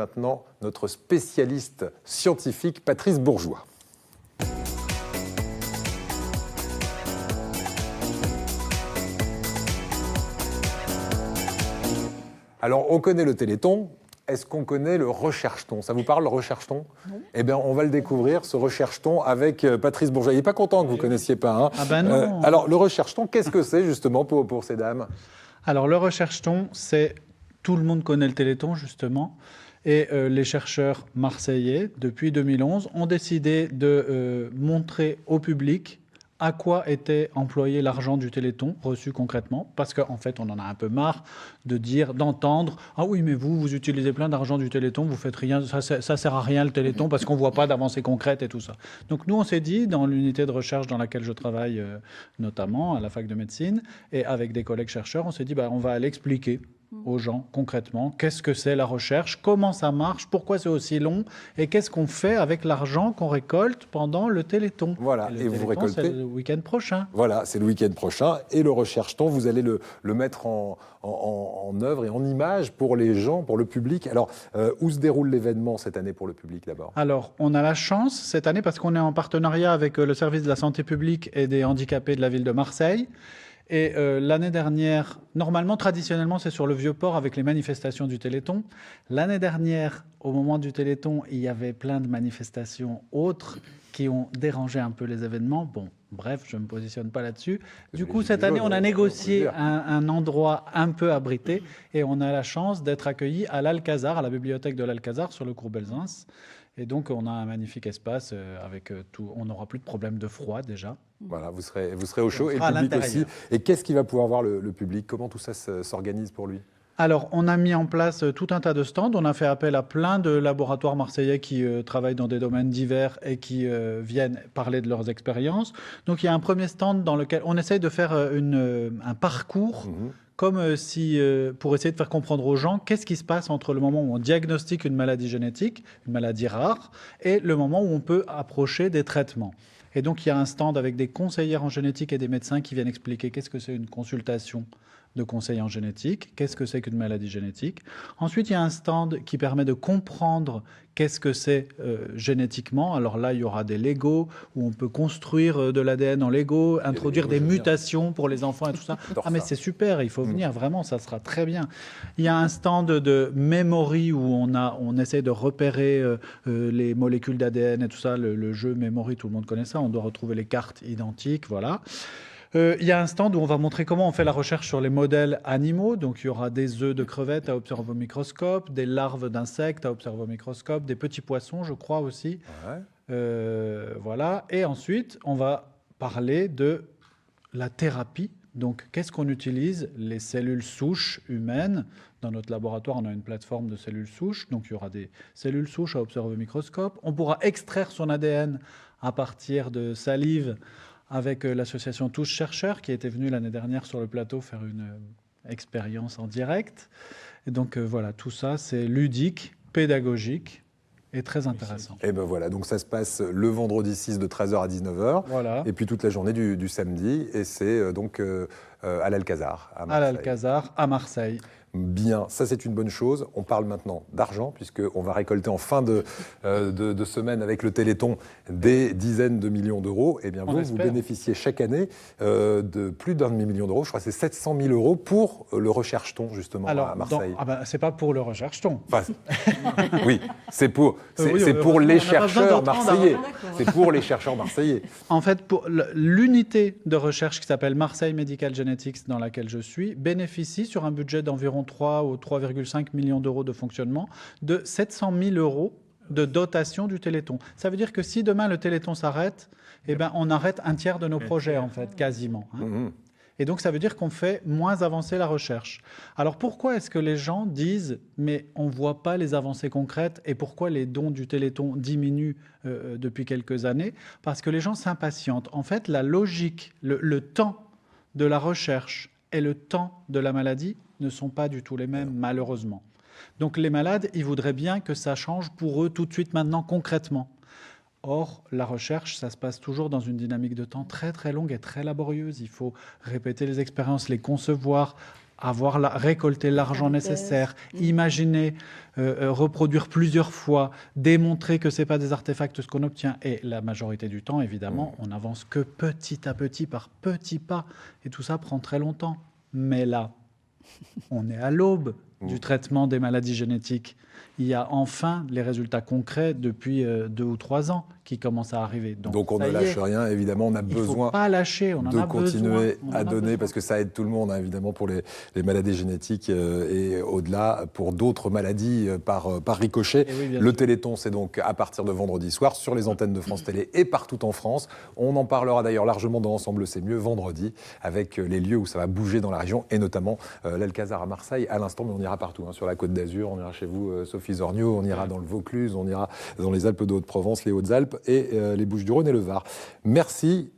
Maintenant, notre spécialiste scientifique, Patrice Bourgeois. Alors, on connaît le Téléthon. Est-ce qu'on connaît le Recherche-t-on? Ça vous parle, le Recherche-t-on? Eh bien, on va le découvrir, ce Recherche-t-on, avec Patrice Bourgeois. Il n'est pas content que vous ne connaissiez pas. Hein. Ah ben non. Alors, le Recherche-t-on, qu'est-ce que c'est, justement, pour ces dames? Alors, le Recherche-t-on, c'est... Tout le monde connaît le Téléthon, justement. Et les chercheurs marseillais, depuis 2011, ont décidé de montrer au public à quoi était employé l'argent du Téléthon, reçu concrètement, parce qu'en fait, on en a un peu marre d'entendre « Ah oui, mais vous utilisez plein d'argent du Téléthon, vous faites rien, ça sert à rien le Téléthon, parce qu'on ne voit pas d'avancée concrète et tout ça. » Donc nous, on s'est dit, dans l'unité de recherche dans laquelle je travaille, notamment à la fac de médecine, et avec des collègues chercheurs, on s'est dit on va aller expliquer aux gens concrètement qu'est-ce que c'est la recherche, comment ça marche, pourquoi c'est aussi long et qu'est-ce qu'on fait avec l'argent qu'on récolte pendant le Téléthon. Voilà, et vous récoltez... C'est le week-end prochain. Voilà, c'est le week-end prochain. Et le Recherche-t-on, vous allez le mettre en œuvre et en image pour les gens, pour le public. Alors, où se déroule l'événement cette année pour le public d'abord? Alors, on a la chance cette année parce qu'on est en partenariat avec le service de la santé publique et des handicapés de la ville de Marseille. Et l'année dernière, normalement, traditionnellement, c'est sur le Vieux-Port avec les manifestations du Téléthon. L'année dernière, au moment du Téléthon, il y avait plein de manifestations autres qui ont dérangé un peu les événements. Bon, bref, je ne me positionne pas là-dessus. Du coup, cette année, on a négocié un endroit un peu abrité et on a la chance d'être accueillis à l'Alcazar, à la bibliothèque de l'Alcazar, sur le cours Belzins. Et donc, on a un magnifique espace avec tout. On n'aura plus de problème de froid déjà. Voilà, vous serez au chaud et le public aussi. Et qu'est-ce qu'il va pouvoir voir le public? Comment tout ça s'organise pour lui? Alors, on a mis en place tout un tas de stands. On a fait appel à plein de laboratoires marseillais qui travaillent dans des domaines divers et qui viennent parler de leurs expériences. Donc, il y a un premier stand dans lequel on essaye de faire un parcours comme pour essayer de faire comprendre aux gens qu'est-ce qui se passe entre le moment où on diagnostique une maladie génétique, une maladie rare, et le moment où on peut approcher des traitements. Et donc, il y a un stand avec des conseillères en génétique et des médecins qui viennent expliquer qu'est-ce que c'est une consultation de conseil en génétique, qu'est-ce que c'est qu'une maladie génétique. Ensuite, il y a un stand qui permet de comprendre qu'est-ce que c'est génétiquement. Alors là, il y aura des Lego où on peut construire de l'ADN en Lego, introduire des mutations pour les enfants et tout ça. Ah mais c'est super, il faut venir, vraiment, ça sera très bien. Il y a un stand de memory où on essaie de repérer les molécules d'ADN et tout ça. Le jeu memory, tout le monde connaît ça, on doit retrouver les cartes identiques, voilà. Il y a un stand où on va montrer comment on fait la recherche sur les modèles animaux. Donc, il y aura des œufs de crevettes à observer au microscope, des larves d'insectes à observer au microscope, des petits poissons, je crois aussi. Ouais. Voilà. Et ensuite, on va parler de la thérapie. Donc, qu'est-ce qu'on utilise? Les cellules souches humaines. Dans notre laboratoire, on a une plateforme de cellules souches. Donc, il y aura des cellules souches à observer au microscope. On pourra extraire son ADN à partir de salive avec l'association Tous Chercheurs qui était venue l'année dernière sur le plateau faire une expérience en direct. Et donc voilà, tout ça, c'est ludique, pédagogique et très intéressant. Et ben voilà, donc ça se passe le vendredi 6 de 13h à 19h. Voilà. Et puis toute la journée du samedi. Et c'est donc à l'Alcazar, à Marseille. À l'Alcazar, à Marseille. Bien, ça c'est une bonne chose. On parle maintenant d'argent, puisqu'on va récolter en fin de semaine avec le Téléthon des dizaines de millions d'euros. Eh bien, vous bénéficiez chaque année de plus d'1 demi-million d'euros. Je crois que c'est 700 000 euros pour le Recherche-t-on, justement, à Marseille. C'est pas pour le Recherche-t-on. Enfin, oui, c'est pour les chercheurs marseillais. C'est pour les chercheurs marseillais. En fait, pour l'unité de recherche qui s'appelle Marseille Medical Genetics, dans laquelle je suis, bénéficie sur un budget d'environ 3 ou 3,5 millions d'euros de fonctionnement, de 700 000 euros de dotation du Téléthon. Ça veut dire que si demain le Téléthon s'arrête, eh ben, on arrête un tiers de nos projets, en fait, quasiment. Hein. Et donc, ça veut dire qu'on fait moins avancer la recherche. Alors, pourquoi est-ce que les gens disent « mais on ne voit pas les avancées concrètes » et pourquoi les dons du Téléthon diminuent depuis quelques années? Parce que les gens s'impatientent. En fait, la logique, le temps de la recherche et le temps de la maladie ne sont pas du tout les mêmes, malheureusement. Donc les malades, ils voudraient bien que ça change pour eux tout de suite, maintenant, concrètement. Or, la recherche, ça se passe toujours dans une dynamique de temps très très longue et très laborieuse. Il faut répéter les expériences, les concevoir, récolter l'argent nécessaire, imaginer, reproduire plusieurs fois, démontrer que ce n'est pas des artefacts ce qu'on obtient. Et la majorité du temps, évidemment, on n'avance que petit à petit, par petits pas. Et tout ça prend très longtemps. Mais là, on est à l'aube du traitement des maladies génétiques. Il y a enfin les résultats concrets depuis 2 ou 3 ans qui commencent à arriver. Donc on ne lâche rien, évidemment, on a besoin faut pas lâcher, de continuer à donner, parce que ça aide tout le monde, hein, évidemment, pour les maladies génétiques et au-delà, pour d'autres maladies par ricochet. Le Téléthon, c'est donc à partir de vendredi soir sur les antennes de France Télé et partout en France. On en parlera d'ailleurs largement dans Ensemble c'est mieux vendredi, avec les lieux où ça va bouger dans la région, et notamment l'Alcazar à Marseille à l'instant, mais on ira partout, hein, sur la Côte d'Azur, on ira chez vous, Sophie Zorniaux, on ira dans le Vaucluse, on ira dans les Alpes de Haute-Provence, les Hautes-Alpes et les Bouches-du-Rhône et le Var. Merci.